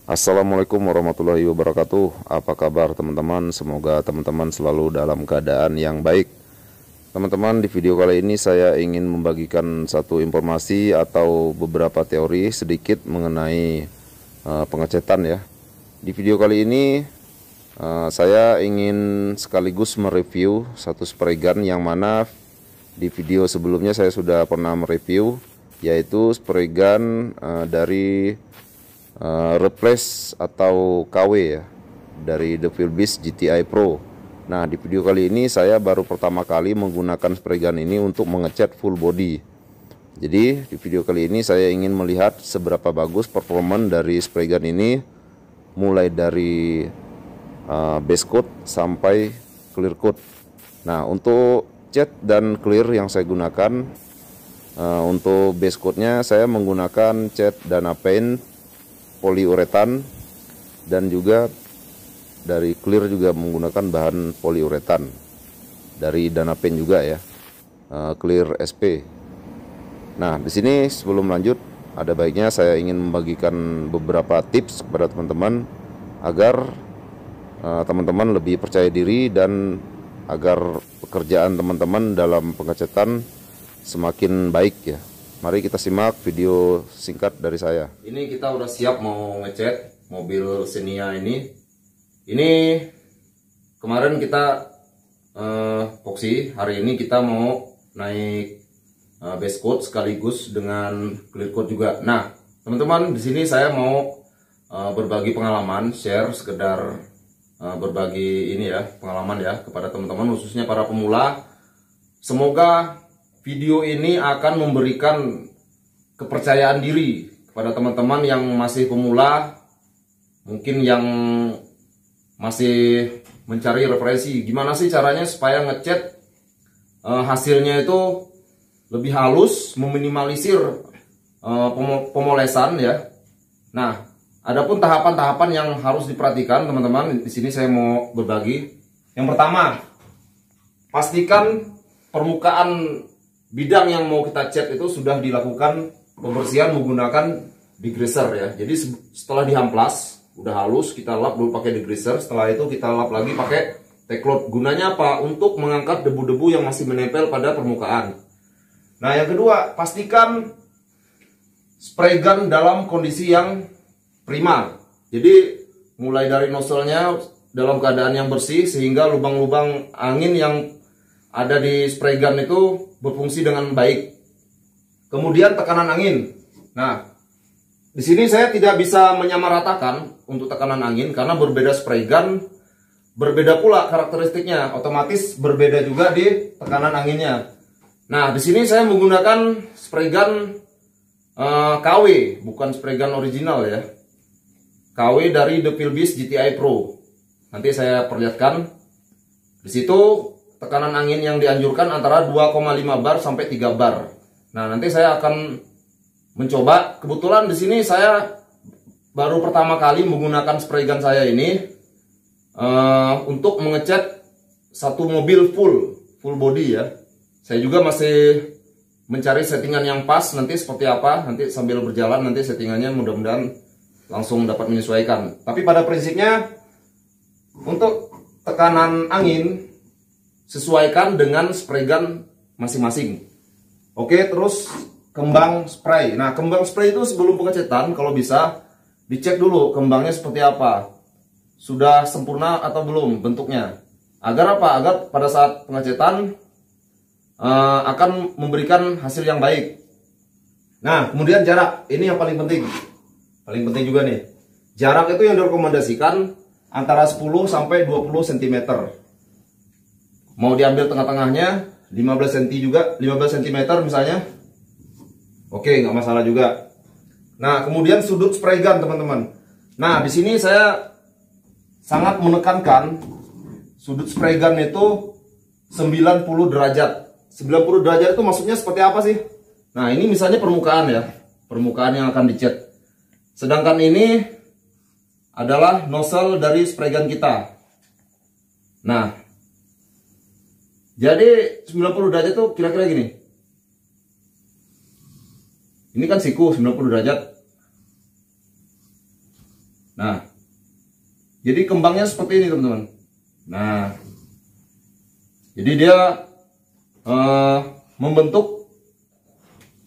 Assalamualaikum warahmatullahi wabarakatuh. Apa kabar teman-teman? Semoga teman-teman selalu dalam keadaan yang baik. Teman-teman, di video kali ini saya ingin membagikan satu informasi atau beberapa teori sedikit mengenai pengecetan ya. Di video kali ini saya ingin sekaligus mereview satu spray gun yang mana di video sebelumnya saya sudah pernah mereview, yaitu spray gun dari replace atau KW ya, dari The Field Beast GTI Pro. Nah, di video kali ini saya baru pertama kali menggunakan spray gun ini untuk mengecat full body. Jadi di video kali ini saya ingin melihat seberapa bagus performa dari spray gun ini, mulai dari base coat sampai clear coat. Nah, untuk cat dan clear yang saya gunakan, untuk base coatnya saya menggunakan cat Dana Paint poliuretan, dan juga dari clear juga menggunakan bahan poliuretan dari Dana Paint juga ya, clear SP. Nah, di sini sebelum lanjut, ada baiknya saya ingin membagikan beberapa tips kepada teman-teman agar teman-teman lebih percaya diri dan agar pekerjaan teman-teman dalam pengecatan semakin baik ya. Mari kita simak video singkat dari saya. Ini kita udah siap mau ngecat mobil Xenia ini. Ini kemarin kita epoxy, hari ini kita mau naik base coat sekaligus dengan clear coat juga. Nah, teman-teman, di sini saya mau berbagi pengalaman, share sekedar berbagi ini ya, pengalaman ya kepada teman-teman khususnya para pemula. Semoga video ini akan memberikan kepercayaan diri kepada teman-teman yang masih pemula, mungkin yang masih mencari referensi gimana sih caranya supaya ngecat hasilnya itu lebih halus, meminimalisir pemolesan ya. Nah, adapun tahapan-tahapan yang harus diperhatikan teman-teman, di sini saya mau berbagi. Yang pertama, pastikan permukaan bidang yang mau kita cat itu sudah dilakukan pembersihan menggunakan degreaser ya. Jadi setelah dihamplas udah halus, kita lap dulu pakai degreaser. Setelah itu kita lap lagi pakai Teclot. Gunanya apa? Untuk mengangkat debu-debu yang masih menempel pada permukaan. Nah, yang kedua, pastikan spray gun dalam kondisi yang prima. Jadi mulai dari nozzle-nya dalam keadaan yang bersih sehingga lubang-lubang angin yang ada di spray gun itu berfungsi dengan baik. Kemudian tekanan angin. Nah, di sini saya tidak bisa menyamaratakan untuk tekanan angin karena berbeda spray gun, berbeda pula karakteristiknya, otomatis berbeda juga di tekanan anginnya. Nah, di sini saya menggunakan spray gun KW, bukan spray gun original ya. KW dari The Field Beast GTI Pro. Nanti saya perlihatkan. Di situ tekanan angin yang dianjurkan antara 2,5 bar sampai 3 bar. Nah, nanti saya akan mencoba. Kebetulan di sini saya baru pertama kali menggunakan spray gun saya ini untuk mengecat satu mobil full body ya. Saya juga masih mencari settingan yang pas nanti seperti apa. Nanti sambil berjalan nanti settingannya mudah-mudahan langsung dapat menyesuaikan. Tapi pada prinsipnya untuk tekanan angin sesuaikan dengan spray gun masing-masing. Oke, terus kembang spray. Nah, kembang spray itu sebelum pengecatan kalau bisa dicek dulu kembangnya seperti apa. Sudah sempurna atau belum bentuknya. Agar apa? Agar pada saat pengecatan akan memberikan hasil yang baik. Nah, kemudian jarak. Ini yang paling penting. Paling penting juga nih. Jarak itu yang direkomendasikan antara 10 sampai 20 cm. Mau diambil tengah-tengahnya 15 cm juga, 15 cm misalnya. Oke, nggak masalah juga. Nah, kemudian sudut spray gun, teman-teman. Nah, di sini saya sangat menekankan sudut spray gun itu 90 derajat. 90 derajat itu maksudnya seperti apa sih? Nah, ini misalnya permukaan ya. Permukaan yang akan dicat. Sedangkan ini adalah nozzle dari spray gun kita. Nah, jadi 90 derajat itu kira-kira gini. Ini kan siku 90 derajat. Nah, jadi kembangnya seperti ini teman-teman. Nah, jadi dia membentuk,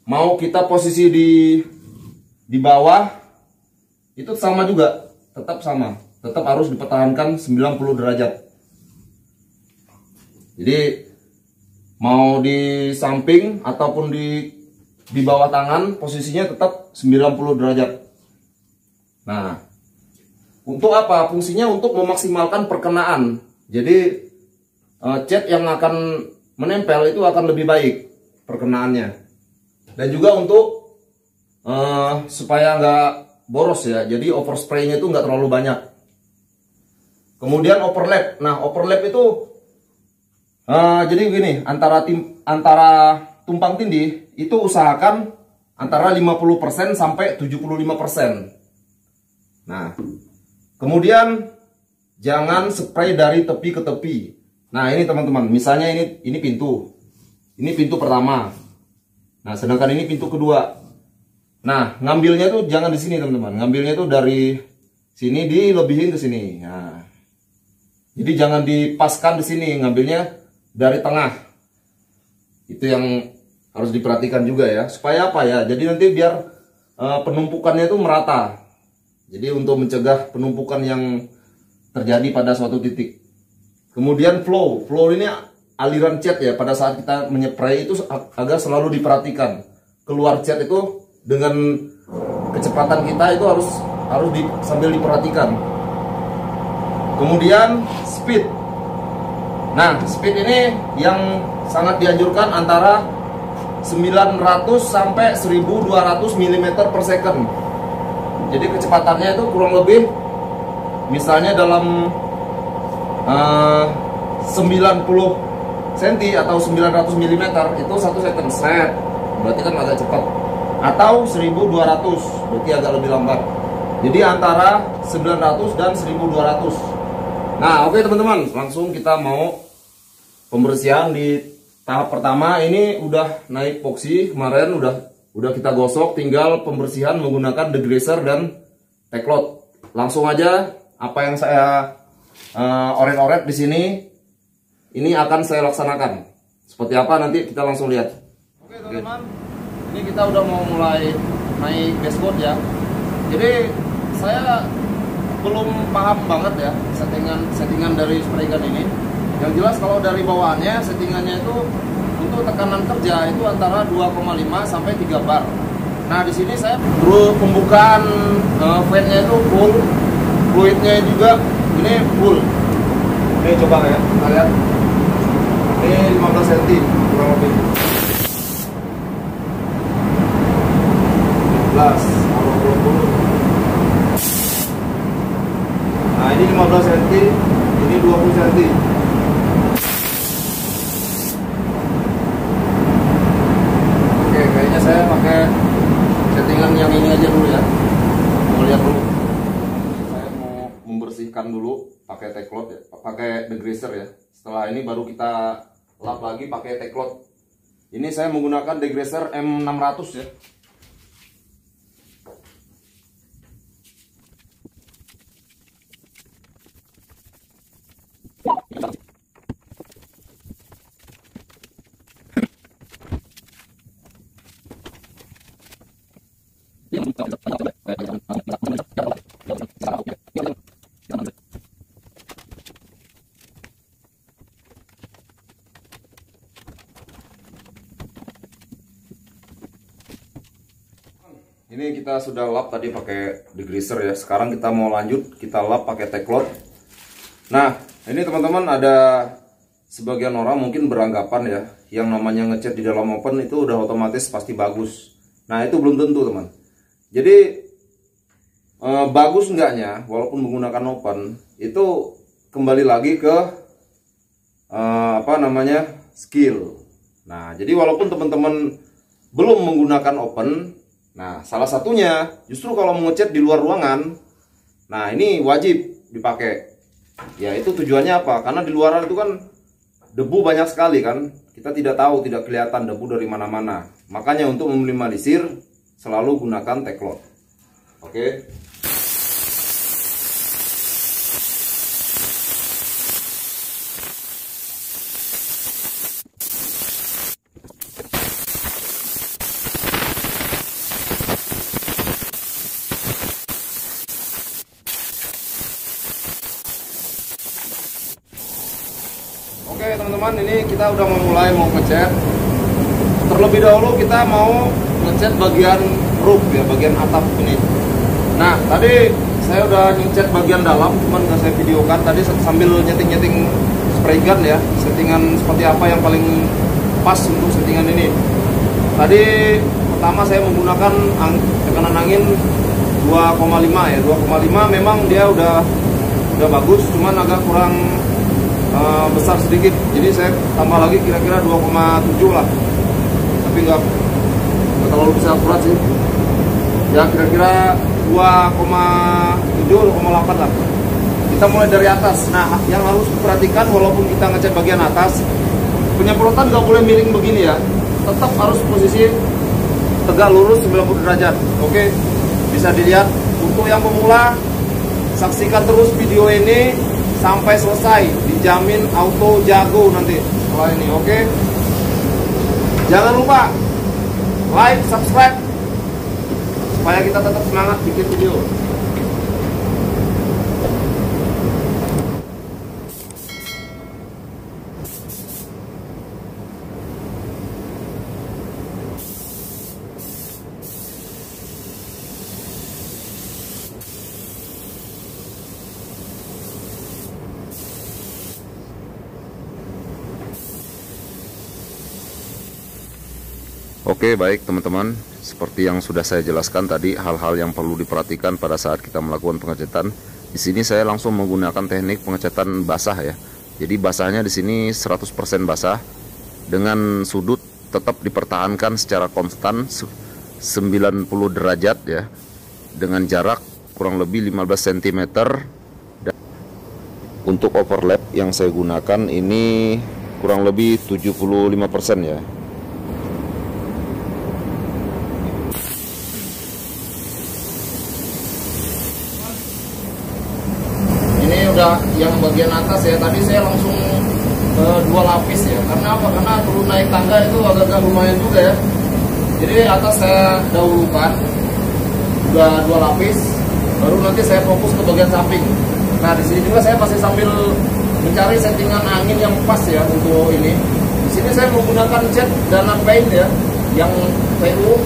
mau kita posisi di bawah itu sama juga, tetap sama, tetap harus dipertahankan 90 derajat. Jadi mau di samping ataupun di bawah tangan posisinya tetap 90 derajat. Nah, untuk apa? Fungsinya untuk memaksimalkan perkenaan. Jadi cat yang akan menempel itu akan lebih baik perkenaannya. Dan juga untuk supaya nggak boros ya. Jadi overspraynya itu nggak terlalu banyak. Kemudian overlap. Nah, overlap itu jadi begini, antara tumpang tindih itu usahakan antara 50% sampai 75%. Nah, kemudian jangan spray dari tepi ke tepi. Nah, ini teman-teman, misalnya ini pintu. Ini pintu pertama. Nah, sedangkan ini pintu kedua. Nah, ngambilnya tuh jangan di sini, teman-teman. Ngambilnya tuh dari sini dilebihin ke sini. Nah, jadi jangan dipaskan di sini, ngambilnya dari tengah. Itu yang harus diperhatikan juga ya. Supaya apa ya? Jadi nanti biar penumpukannya itu merata. Jadi untuk mencegah penumpukan yang terjadi pada suatu titik. Kemudian flow ini aliran cat ya. Pada saat kita menyepray itu agak selalu diperhatikan. Keluar cat itu dengan kecepatan kita itu harus sambil diperhatikan. Kemudian speed. Nah, speed ini yang sangat dianjurkan antara 900 sampai 1200 mm per second. Jadi kecepatannya itu kurang lebih misalnya dalam 90 cm atau 900 mm itu 1 second set. Berarti kan agak cepat. Atau 1200 berarti agak lebih lambat. Jadi antara 900 dan 1200. Nah, oke teman-teman, langsung kita mau pembersihan di tahap pertama. Ini udah naik epoxy kemarin, udah kita gosok, tinggal pembersihan menggunakan degreaser dan teklot. Langsung aja apa yang saya oret-oret di sini ini akan saya laksanakan. Seperti apa nanti kita langsung lihat. Oke teman-teman, ini kita udah mau mulai naik dashboard ya. Jadi saya belum paham banget ya settingan dari spray gun ini. Yang jelas kalau dari bawaannya settingannya itu untuk tekanan kerja itu antara 2,5 sampai 3 bar. Nah, di sini saya terus pembukaan fan-nya itu full, fluidnya juga ini full. Ini coba ya, kita lihat. Ini 15 cm kurang lebih. 15 Nah, ini 15 cm, ini 20 cm. Oke, kayaknya saya pakai settingan yang ini aja dulu ya. Mau lihat dulu. Saya mau membersihkan dulu pakai teklot ya, pakai degreaser ya. Setelah ini baru kita lap lagi pakai teklot. Ini saya menggunakan degreaser M600 ya. Ini kita sudah lap tadi pakai degreaser ya. Sekarang kita mau lanjut, kita lap pakai teklot. Nah, ini teman-teman ada sebagian orang mungkin beranggapan ya, yang namanya ngecat di dalam open itu udah otomatis pasti bagus. Nah, itu belum tentu teman. Jadi bagus enggaknya walaupun menggunakan open itu kembali lagi ke skill. Nah, jadi walaupun teman-teman belum menggunakan open, nah salah satunya justru kalau mau ngecat di luar ruangan, nah ini wajib dipakai. Ya itu tujuannya apa? Karena di luaran itu kan debu banyak sekali kan, kita tidak tahu, tidak kelihatan debu dari mana-mana. Makanya untuk meminimalisir selalu gunakan teklot. Oke. teman-teman, ini kita udah mau ngecat. Terlebih dahulu kita mau ngecat bagian roof ya, bagian atap ini. Nah, tadi saya udah ngecat bagian dalam, cuman nggak saya videokan. Tadi sambil nyeting-nyeting spray gun ya, settingan seperti apa yang paling pas untuk settingan ini. Tadi pertama saya menggunakan tekanan angin 2,5 ya. 2,5 memang dia udah bagus, cuman agak kurang besar sedikit. Jadi saya tambah lagi kira-kira 2,7 lah. Tapi nggak terlalu bisa akurat sih. Ya kira-kira 2,7 2,8 lah. Kita mulai dari atas. Nah, yang harus diperhatikan walaupun kita ngecat bagian atas, penyemprotan nggak boleh miring begini ya. Tetap harus posisi tegak lurus 90 derajat. Oke, bisa dilihat. Untuk yang pemula, saksikan terus video ini sampai selesai. Dijamin auto jago nanti setelah ini. Oke, jangan lupa like, subscribe supaya kita tetap semangat bikin video. Oke, baik teman-teman, seperti yang sudah saya jelaskan tadi, hal-hal yang perlu diperhatikan pada saat kita melakukan pengecatan. Di sini saya langsung menggunakan teknik pengecatan basah ya. Jadi basahnya di sini 100% basah dengan sudut tetap dipertahankan secara konstan 90 derajat ya, dengan jarak kurang lebih 15 cm. Dan untuk overlap yang saya gunakan ini kurang lebih 75% ya. Udah yang bagian atas ya, tadi saya langsung 2 lapis ya. Karena apa? Karena turun naik tangga itu agak lumayan juga ya. Jadi atas saya dahulukan udah 2 lapis, baru nanti saya fokus ke bagian samping. Nah, di sini juga saya masih sambil mencari settingan angin yang pas ya untuk ini. Di sini saya menggunakan cat Dana Paint ya, yang PU.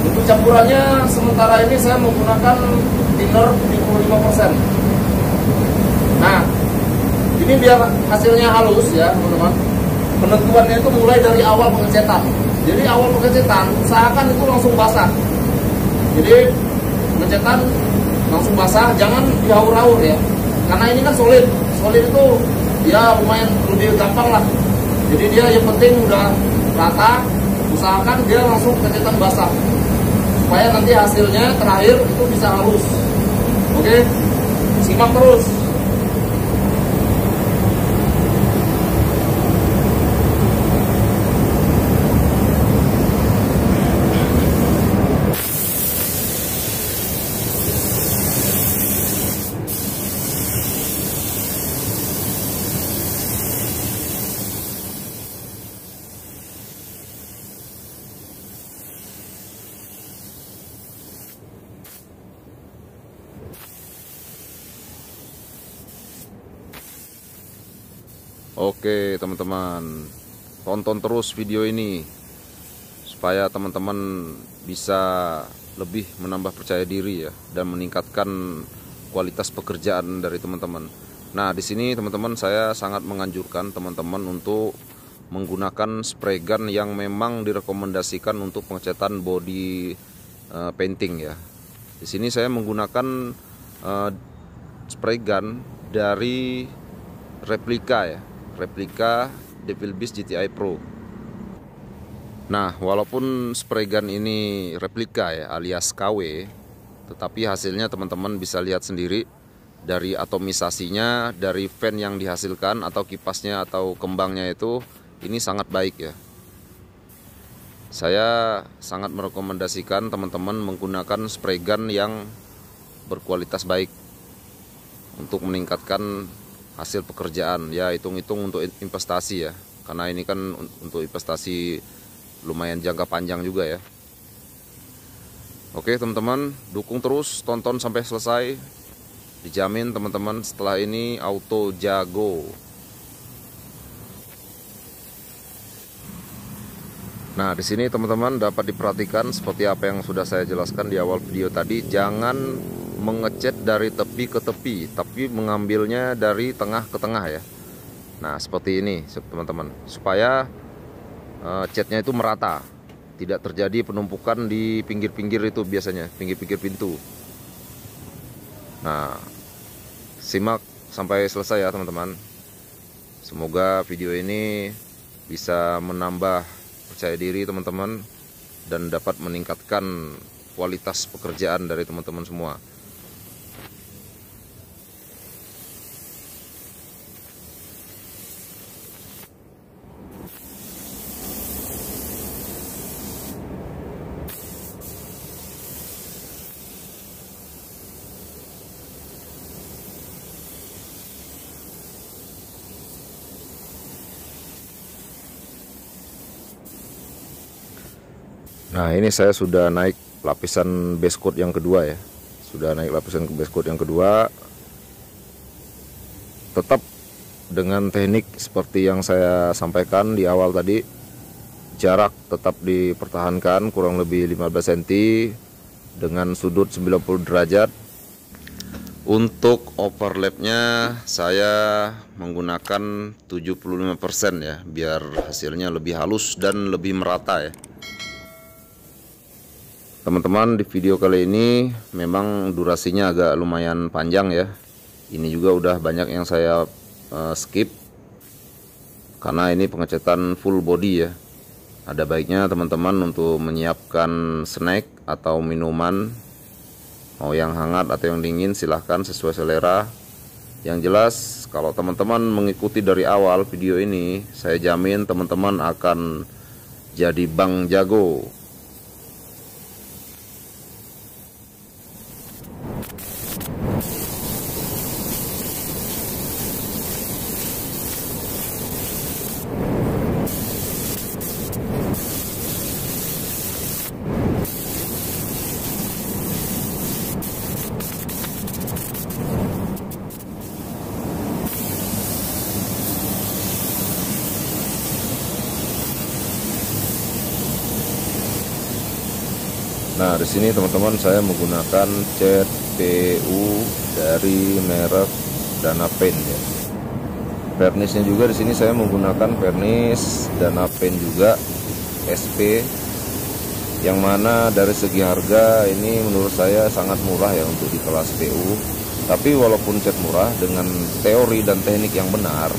Untuk campurannya sementara ini saya menggunakan thinner 75%. Nah, ini biar hasilnya halus ya teman-teman. Penentuannya itu mulai dari awal pengecetan. Jadi awal pengecetan usahakan itu langsung basah. Jadi pengecetan langsung basah, jangan dihaur-haur ya. Karena ini kan solid. Solid itu ya lumayan lebih gampang lah. Jadi dia yang penting udah rata, usahakan dia langsung pengecetan basah. Supaya nanti hasilnya terakhir itu bisa halus. Oke, simak terus. Oke teman-teman, tonton terus video ini supaya teman-teman bisa lebih menambah percaya diri ya, dan meningkatkan kualitas pekerjaan dari teman-teman. Nah, di sini teman-teman saya sangat menganjurkan teman-teman untuk menggunakan spray gun yang memang direkomendasikan untuk pengecatan body painting ya. Di sini saya menggunakan spray gun dari replika ya, replika Devil Beast GTI Pro. Nah, walaupun spray gun ini replika ya, alias KW, tetapi hasilnya teman-teman bisa lihat sendiri dari atomisasinya, dari fan yang dihasilkan atau kipasnya atau kembangnya itu, ini sangat baik ya. Saya sangat merekomendasikan teman-teman menggunakan spray gun yang berkualitas baik untuk meningkatkan hasil pekerjaan ya. Hitung-hitung untuk investasi ya, karena ini kan untuk investasi lumayan jangka panjang juga ya. Oke teman-teman, dukung terus, tonton sampai selesai. Dijamin teman-teman setelah ini auto jago. Nah, di sini teman-teman dapat diperhatikan seperti apa yang sudah saya jelaskan di awal video tadi, jangan mengecat dari tepi ke tepi, tapi mengambilnya dari tengah ke tengah ya. Nah, seperti ini teman-teman, supaya catnya itu merata, tidak terjadi penumpukan di pinggir-pinggir itu biasanya, pinggir-pinggir pintu. Nah, simak sampai selesai ya teman-teman. Semoga video ini bisa menambah percaya diri teman-teman dan dapat meningkatkan kualitas pekerjaan dari teman-teman semua. Nah, ini saya sudah naik lapisan base coat yang kedua ya. Sudah naik lapisan base coat yang kedua. Tetap dengan teknik seperti yang saya sampaikan di awal tadi. Jarak tetap dipertahankan kurang lebih 15 cm dengan sudut 90 derajat. Untuk overlapnya saya menggunakan 75% ya, biar hasilnya lebih halus dan lebih merata ya. Teman-teman, di video kali ini memang durasinya agak lumayan panjang ya. Ini juga udah banyak yang saya skip karena ini pengecatan full body ya. Ada baiknya teman-teman untuk menyiapkan snack atau minuman, mau yang hangat atau yang dingin silahkan sesuai selera. Yang jelas kalau teman-teman mengikuti dari awal video ini, saya jamin teman-teman akan jadi bang jago. Nah, di sini teman-teman saya menggunakan cat PU dari merek Dana Paint ya. Vernisnya juga di sini saya menggunakan vernis Dana Paint juga SP, yang mana dari segi harga ini menurut saya sangat murah ya untuk di kelas PU. Tapi walaupun cat murah, dengan teori dan teknik yang benar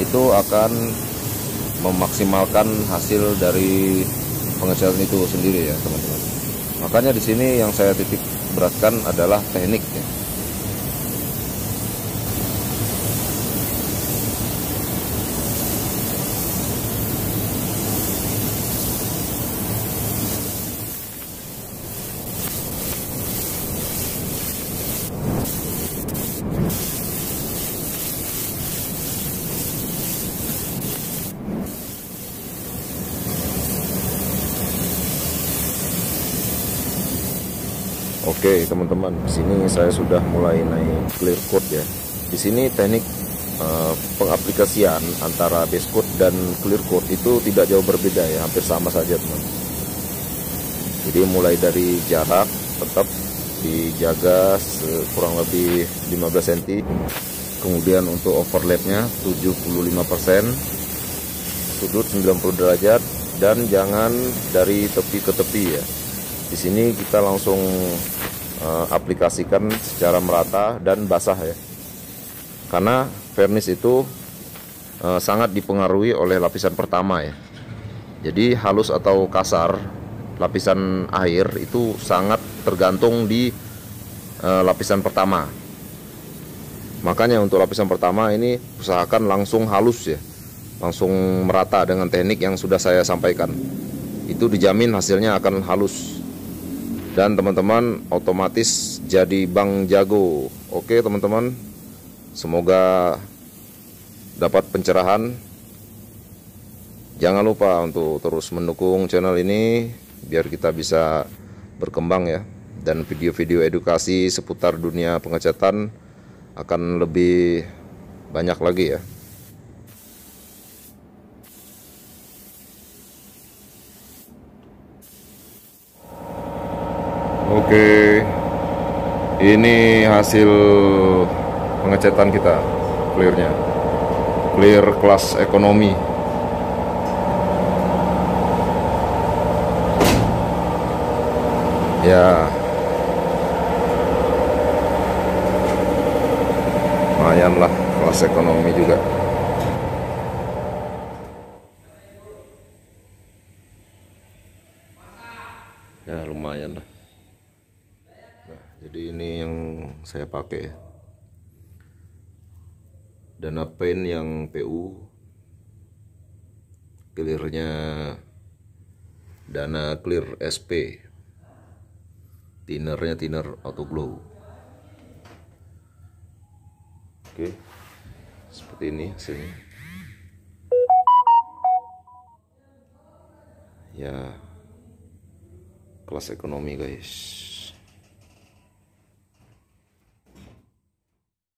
itu akan memaksimalkan hasil dari pengecatan itu sendiri ya teman-teman. Makanya di sini yang saya titik beratkan adalah tekniknya. Oke teman-teman, di sini saya sudah mulai naik clear coat ya. Di sini teknik pengaplikasian antara base coat dan clear coat itu tidak jauh berbeda ya, hampir sama saja teman. Jadi mulai dari jarak tetap dijaga kurang lebih 15 cm. Kemudian untuk overlapnya 75%, sudut 90 derajat, dan jangan dari tepi ke tepi ya. Di sini kita langsung aplikasikan secara merata dan basah ya, karena vernis itu sangat dipengaruhi oleh lapisan pertama ya. Jadi halus atau kasar lapisan air itu sangat tergantung di lapisan pertama. Makanya untuk lapisan pertama ini usahakan langsung halus ya, langsung merata dengan teknik yang sudah saya sampaikan. Itu dijamin hasilnya akan halus dan teman-teman otomatis jadi bang jago. Oke teman-teman, semoga dapat pencerahan. Jangan lupa untuk terus mendukung channel ini biar kita bisa berkembang ya, dan video-video edukasi seputar dunia pengecatan akan lebih banyak lagi ya. Ini hasil pengecetan kita, clearnya, clear kelas ekonomi. Ya, lumayan lah kelas ekonomi juga. Ya lumayan lah. Nah, jadi ini yang saya pakai ya. Dana Pen yang PU, clearnya Dana Clear SP, tinernya tiner auto glow. Oke, seperti ini hasilnya. Ya, kelas ekonomi guys.